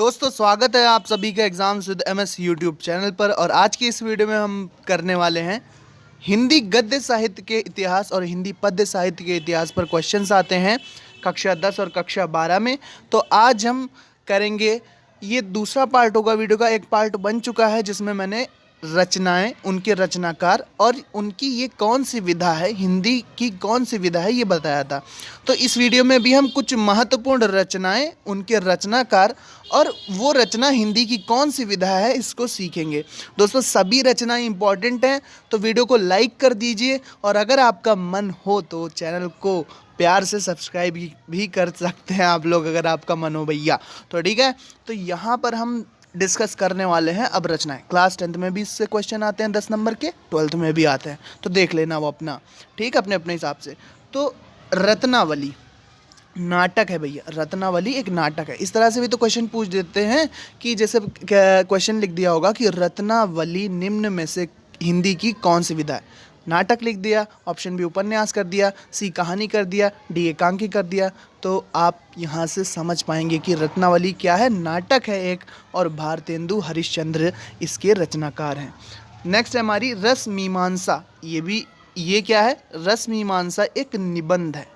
दोस्तों स्वागत है आप सभी का exams with MS YouTube channel पर। और आज की इस वीडियो में हम करने वाले हैं हिंदी गद्य साहित्य के इतिहास और हिंदी पद्य साहित्य के इतिहास पर क्वेश्चंस आते हैं कक्षा 10 और कक्षा 12 में। तो आज हम करेंगे, ये दूसरा पार्ट होगा वीडियो का। एक पार्ट बन चुका है जिसमें मैंने रचनाएं, उनके रचनाकार और उनकी ये कौन सी विधा है, हिंदी की कौन सी विधा है, ये बताया था। तो इस वीडियो में भी हम कुछ महत्वपूर्ण रचनाएं, उनके रचनाकार और वो रचना हिंदी की कौन सी विधा है, इसको सीखेंगे। दोस्तों सभी रचनाएं इंपॉर्टेंट हैं, तो वीडियो को लाइक कर दीजिए और अगर आपका मन हो तो चैनल को प्यार से सब्सक्राइब भी कर सकते हैं आप लोग, अगर आपका मन हो भैया तो। ठीक है, तो यहाँ पर हम डिस्कस करने वाले हैं अब रचनाएं। क्लास 10th में भी इससे क्वेश्चन आते हैं 10 नंबर के, 12th में भी आते हैं, तो देख लेना वो अपना, ठीक, अपने अपने हिसाब से। तो रत्नावली नाटक है भैया, रत्नावली एक नाटक है। इस तरह से भी तो क्वेश्चन पूछ देते हैं कि जैसे क्वेश्चन लिख दिया होगा कि रत्नावली निम्न में से हिंदी की कौन सी विधा है। नाटक लिख दिया, ऑप्शन बी उपन्यास कर दिया, सी कहानी कर दिया, डी एकांकी कर दिया, तो आप यहाँ से समझ पाएंगे कि रत्नावली क्या है, नाटक है एक, और भारतेंदु हरिश्चंद्र इसके रचनाकार हैं। नेक्स्ट है हमारी रस मीमांसा। ये क्या है, रस मीमांसा एक निबंध है।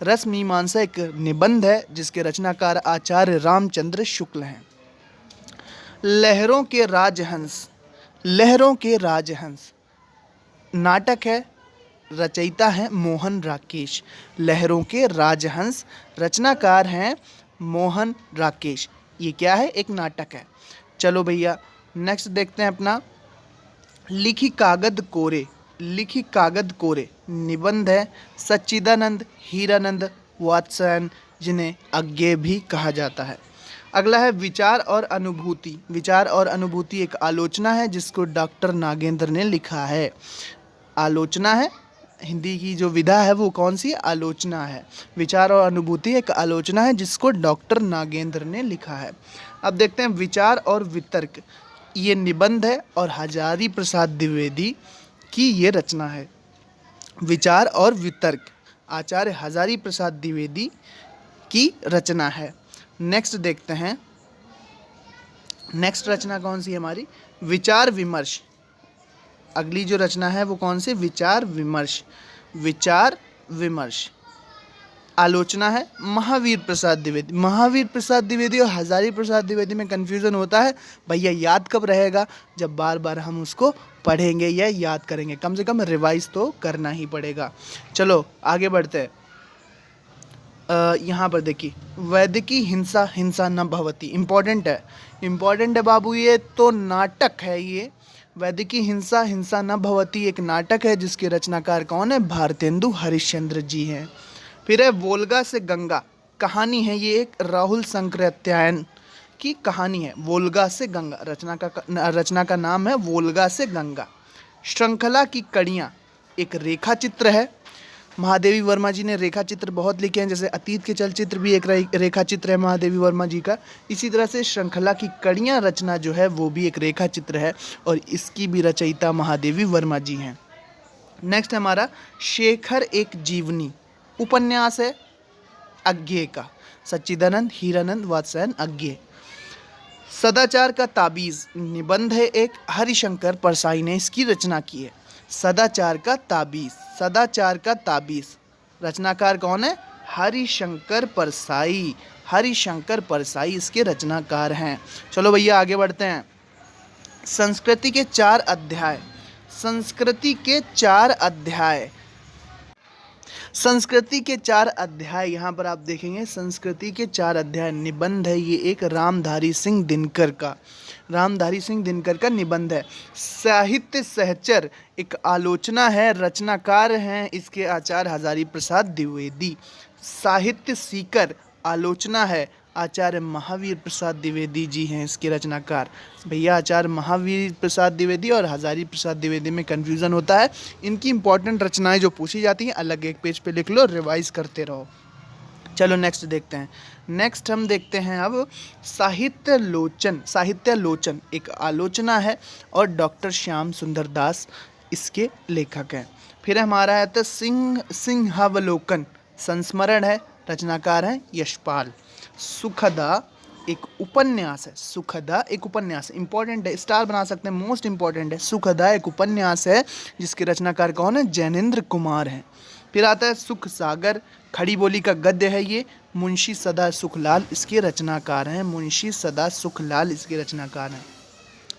रस मीमांसा एक निबंध है जिसके रचनाकार आचार्य रामचंद्र शुक्ल हैं। लहरों के राजहंस, लहरों के राजहंस नाटक है, रचयिता है मोहन राकेश। लहरों के राजहंस, रचनाकार हैं मोहन राकेश। ये क्या है, एक नाटक है। चलो भैया नेक्स्ट देखते हैं अपना लिखी कागद कोरे। लिखी कागद कोरे निबंध है, सच्चिदानंद हीरानंद वात्स्यायन, जिन्हें अज्ञेय भी कहा जाता है। अगला है विचार और अनुभूति। विचार और अनुभूति एक आलोचना है जिसको डॉक्टर नागेंद्र ने लिखा है। आलोचना है, हिंदी की जो विधा है वो कौन सी, आलोचना है। विचार और अनुभूति एक आलोचना है जिसको डॉक्टर नागेंद्र ने लिखा है। अब देखते हैं विचार और वितर्क। ये निबंध है और हजारी प्रसाद द्विवेदी की ये रचना है। विचार और वितर्क आचार्य हजारी प्रसाद द्विवेदी की रचना है। नेक्स्ट देखते हैं, नेक्स्ट रचना कौन सी है हमारी, विचार विमर्श। अगली जो रचना है वो कौन सी, विचार विमर्श। विचार विमर्श आलोचना है महावीर प्रसाद द्विवेदी। महावीर प्रसाद द्विवेदी और हजारी प्रसाद द्विवेदी में कंफ्यूजन होता है भैया, याद कब रहेगा, जब बार बार हम उसको पढ़ेंगे या याद करेंगे, कम से कम रिवाइज तो करना ही पड़ेगा। चलो आगे बढ़ते हैं। यहाँ पर देखिए, वैदिकी हिंसा हिंसा न भवति, इम्पॉर्टेंट है, इम्पॉर्टेंट है बाबू, ये तो नाटक है। ये वैदिकी हिंसा हिंसा न भवति एक नाटक है जिसके रचनाकार कौन है, भारतेंदु हरिश्चंद्र जी हैं। फिर है वोल्गा से गंगा, कहानी है, ये एक राहुल संकृत्यायन की कहानी है। वोल्गा से गंगा रचना का नाम है वोल्गा से गंगा। श्रृंखला की कड़ियाँ एक रेखा चित्र है। महादेवी वर्मा जी ने रेखा चित्र बहुत लिखे हैं, जैसे अतीत के चलचित्र भी एक रेखा चित्र है महादेवी वर्मा जी का। इसी तरह से श्रृंखला की कड़ियाँ रचना जो है वो भी एक रेखा चित्र है और इसकी भी रचयिता महादेवी वर्मा जी हैं। नेक्स्ट हमारा शेखर एक जीवनी, उपन्यास है अज्ञेय का, सच्चिदानंद हीरानंद वात्स्यायन अज्ञेय। सदाचार का ताबीज़ निबंध है एक, हरिशंकर परसाई ने इसकी रचना की है। सदाचार का ताबीज़, सदाचार का ताबीज़ रचनाकार कौन है, हरिशंकर परसाई। हरिशंकर परसाई इसके रचनाकार हैं। चलो भैया आगे बढ़ते हैं। संस्कृति के 4 अध्याय, संस्कृति के 4 अध्याय, संस्कृति के 4 अध्याय यहाँ पर आप देखेंगे। संस्कृति के 4 अध्याय निबंध है, ये एक रामधारी सिंह दिनकर का, रामधारी सिंह दिनकर का निबंध है। साहित्य सहचर एक आलोचना है, रचनाकार हैं इसके आचार्य हजारी प्रसाद द्विवेदी। साहित्य सीकर आलोचना है, आचार्य महावीर प्रसाद द्विवेदी जी हैं इसके रचनाकार। भैया आचार्य महावीर प्रसाद द्विवेदी और हजारी प्रसाद द्विवेदी में कन्फ्यूज़न होता है। इनकी इंपॉर्टेंट रचनाएं जो पूछी जाती हैं अलग एक पेज पे लिख लो, रिवाइज करते रहो। चलो नेक्स्ट देखते हैं। नेक्स्ट हम देखते हैं अब साहित्यालोचन। साहित्यालोचन एक आलोचना है और डॉक्टर श्याम सुंदर दास इसके लेखक हैं। फिर हमारा है तो सिंहावलोकन, संस्मरण है, रचनाकार हैं यशपाल। सुखदा एक उपन्यास है। सुखदा एक उपन्यास है, इंपॉर्टेंट है, स्टार बना सकते हैं, मोस्ट इंपॉर्टेंट है। सुखदा एक उपन्यास है जिसके रचनाकार कौन है? जैनेन्द्र कुमार है। फिर आता है सुख सागर, खड़ी बोली का गद्य है ये, मुंशी सदा सुखलाल इसके रचनाकार हैं। मुंशी सदा सुखलाल इसके रचनाकार हैं।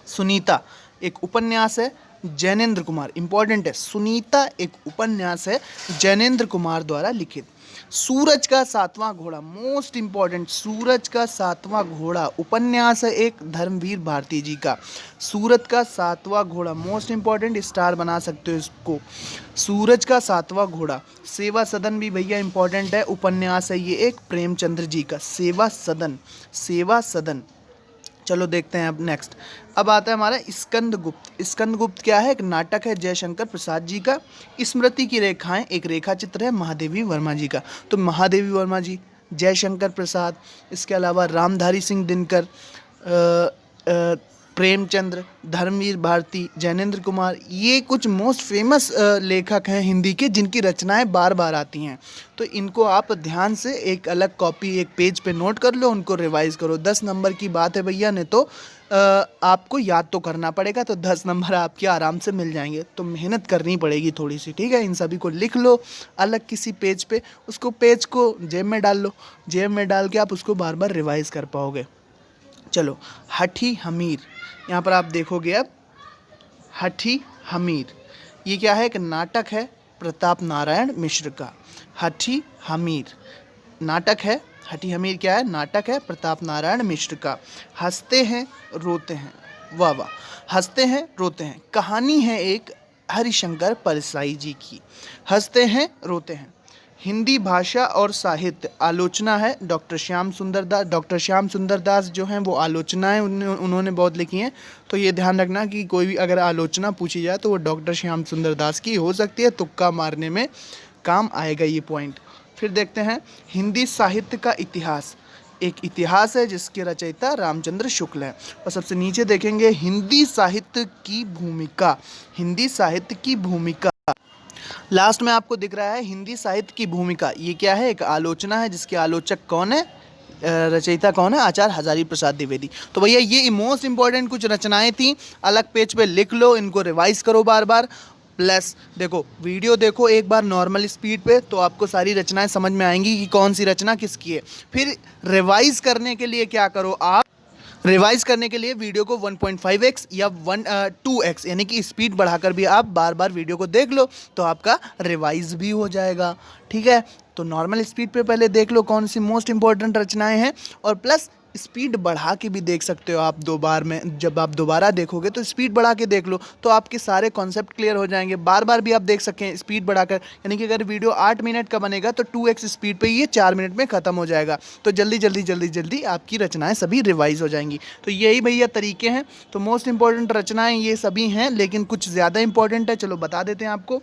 सुनीता एक उपन्यास है, जैनेन्द्र कुमार, इंपॉर्टेंट है, सुनीता एक उपन्यास है जैनेन्द्र कुमार द्वारा लिखित। सूरज का सातवां घोड़ा, मोस्ट इंपॉर्टेंट, सूरज का सातवां घोड़ा उपन्यास है एक, धर्मवीर भारती जी का। सूरज का सातवां घोड़ा मोस्ट इंपॉर्टेंट, स्टार बना सकते हो इसको। सूरज का सातवां घोड़ा। सेवा सदन भी भैया इंपॉर्टेंट है, उपन्यास है ये एक, प्रेमचंद्र जी का। सेवा सदन, सेवा सदन। चलो देखते हैं अब नेक्स्ट। अब आता है हमारा स्कंदगुप्त। स्कंदगुप्त क्या है? एक नाटक है जयशंकर प्रसाद जी का। स्मृति की रेखाएं एक रेखा चित्र है महादेवी वर्मा जी का। तो महादेवी वर्मा जी, जयशंकर प्रसाद, इसके अलावा रामधारी सिंह दिनकर, प्रेमचंद्र, धर्मवीर भारती, जैनेन्द्र कुमार, ये कुछ मोस्ट फेमस लेखक हैं हिंदी के जिनकी रचनाएं बार बार आती हैं। तो इनको आप ध्यान से एक अलग कॉपी एक पेज पे नोट कर लो, उनको रिवाइज़ करो। 10 नंबर की बात है भैया, नहीं तो आपको याद तो करना पड़ेगा, तो 10 नंबर आपके आराम से मिल जाएंगे। तो मेहनत करनी पड़ेगी थोड़ी सी, ठीक है। इन सभी को लिख लो अलग किसी पेज पे, उसको पेज को जेब में डाल लो, जेब में डाल के आप उसको बार बार रिवाइज़ कर पाओगे। चलो, हठी हमीर, यहाँ पर आप देखोगे अब हठी हमीर, ये क्या है? एक नाटक है प्रताप नारायण मिश्र का। हठी हमीर नाटक है, हठी हमीर क्या है? नाटक है प्रताप नारायण मिश्र का। हंसते हैं रोते हैं, वाह वाह, हंसते हैं रोते हैं, कहानी है एक हरिशंकर परसाई जी की। हंसते हैं रोते हैं, हिंदी भाषा और साहित्य, आलोचना है डॉक्टर श्याम सुंदर दास। डॉक्टर श्याम सुंदर दास जो हैं वो आलोचनाएं उन्होंने बहुत लिखी हैं, तो ये ध्यान रखना कि कोई भी अगर आलोचना पूछी जाए तो वो डॉक्टर श्याम सुंदर दास की हो सकती है, तुक्का मारने में काम आएगा ये पॉइंट। फिर देखते हैं हिंदी साहित्य का इतिहास, एक इतिहास है जिसके रचयिता रामचंद्र शुक्ल है। और सबसे नीचे देखेंगे हिंदी साहित्य की भूमिका, हिंदी साहित्य की भूमिका। लास्ट में आपको दिख रहा है हिंदी साहित्य की भूमिका, ये क्या है? एक आलोचना है जिसके आलोचक कौन है, रचयिता कौन है? आचार्य हजारी प्रसाद द्विवेदी। तो भैया ये मोस्ट इंपॉर्टेंट कुछ रचनाएं थी, अलग पेज पे लिख लो, इनको रिवाइज करो बार बार। प्लस देखो, वीडियो देखो एक बार नॉर्मल स्पीड पे, तो आपको सारी रचनाएं समझ में आएंगी कि कौन सी रचना किसकी है। फिर रिवाइज करने के लिए क्या करो आप, रिवाइज करने के लिए वीडियो को 1.5x या 2x यानी कि स्पीड बढ़ाकर भी आप बार बार वीडियो को देख लो, तो आपका रिवाइज भी हो जाएगा, ठीक है। तो नॉर्मल स्पीड पे पहले देख लो कौन सी मोस्ट इंपॉर्टेंट रचनाएं हैं, और प्लस स्पीड बढ़ा के भी देख सकते हो आप। 2 बार में जब आप दोबारा देखोगे तो स्पीड बढ़ा के देख लो, तो आपके सारे कॉन्सेप्ट क्लियर हो जाएंगे। बार बार भी आप देख सकें स्पीड बढ़ाकर, यानी कि अगर वीडियो 8 मिनट का बनेगा तो 2x स्पीड पे ये 4 मिनट में ख़त्म हो जाएगा। तो जल्दी जल्दी जल्दी जल्दी आपकी रचनाएं सभी रिवाइज हो जाएंगी। तो यही भैया तरीके हैं। तो मोस्ट इंपॉर्टेंट रचनाएँ ये सभी हैं, लेकिन कुछ ज़्यादा इंपॉर्टेंट है, चलो बता देते हैं आपको।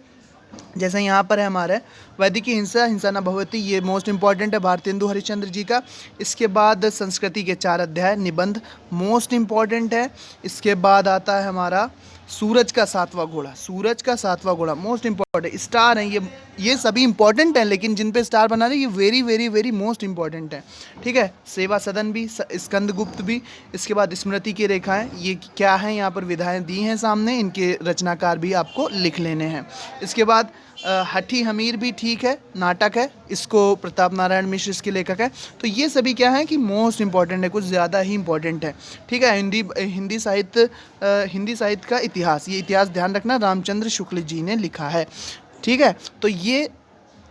जैसे यहाँ पर है हमारे वैदिकी हिंसा, हिंसा न भवति, ये मोस्ट इंपॉर्टेंट है भारतेंदु हरिश्चंद्र जी का। इसके बाद संस्कृति के 4 अध्याय, निबंध मोस्ट इंपॉर्टेंट है। इसके बाद आता है हमारा सूरज का 7वां घोड़ा, सूरज का 7वां घोड़ा मोस्ट इंपॉर्टेंट, स्टार हैं ये सभी इंपॉर्टेंट हैं, लेकिन जिन पे स्टार बना रहे ये very very very most important है, ठीक है। सेवा सदन भी, स्कंदगुप्त भी। इसके बाद स्मृति की रेखाएं, ये क्या है? यहाँ पर विधाएं दी हैं सामने, इनके रचनाकार भी आपको लिख लेने हैं। इसके बाद हठी हमीर भी ठीक है, नाटक है, इसको प्रताप नारायण मिश्र इसके लेखक है। तो ये सभी क्या है कि मोस्ट इंपॉर्टेंट है, कुछ ज़्यादा ही इंपॉर्टेंट है, ठीक है। हिंदी साहित्य का इतिहास, ये इतिहास ध्यान रखना रामचंद्र शुक्ल जी ने लिखा है, ठीक है। तो ये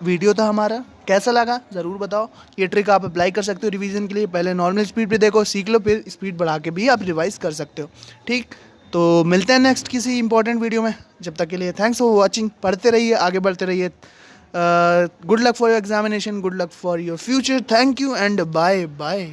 वीडियो था हमारा, कैसा लगा ज़रूर बताओ। ये ट्रिक आप अप्लाई कर सकते हो रिवीजन के लिए, पहले नॉर्मल स्पीड पे देखो, सीख लो, फिर स्पीड बढ़ा के भी आप रिवाइज कर सकते हो, ठीक। तो मिलते हैं नेक्स्ट किसी इंपॉर्टेंट वीडियो में, जब तक के लिए थैंक्स फॉर वॉचिंग। पढ़ते रहिए, आगे बढ़ते रहिए। Good luck for your examination, good luck for your future, thank you and bye bye.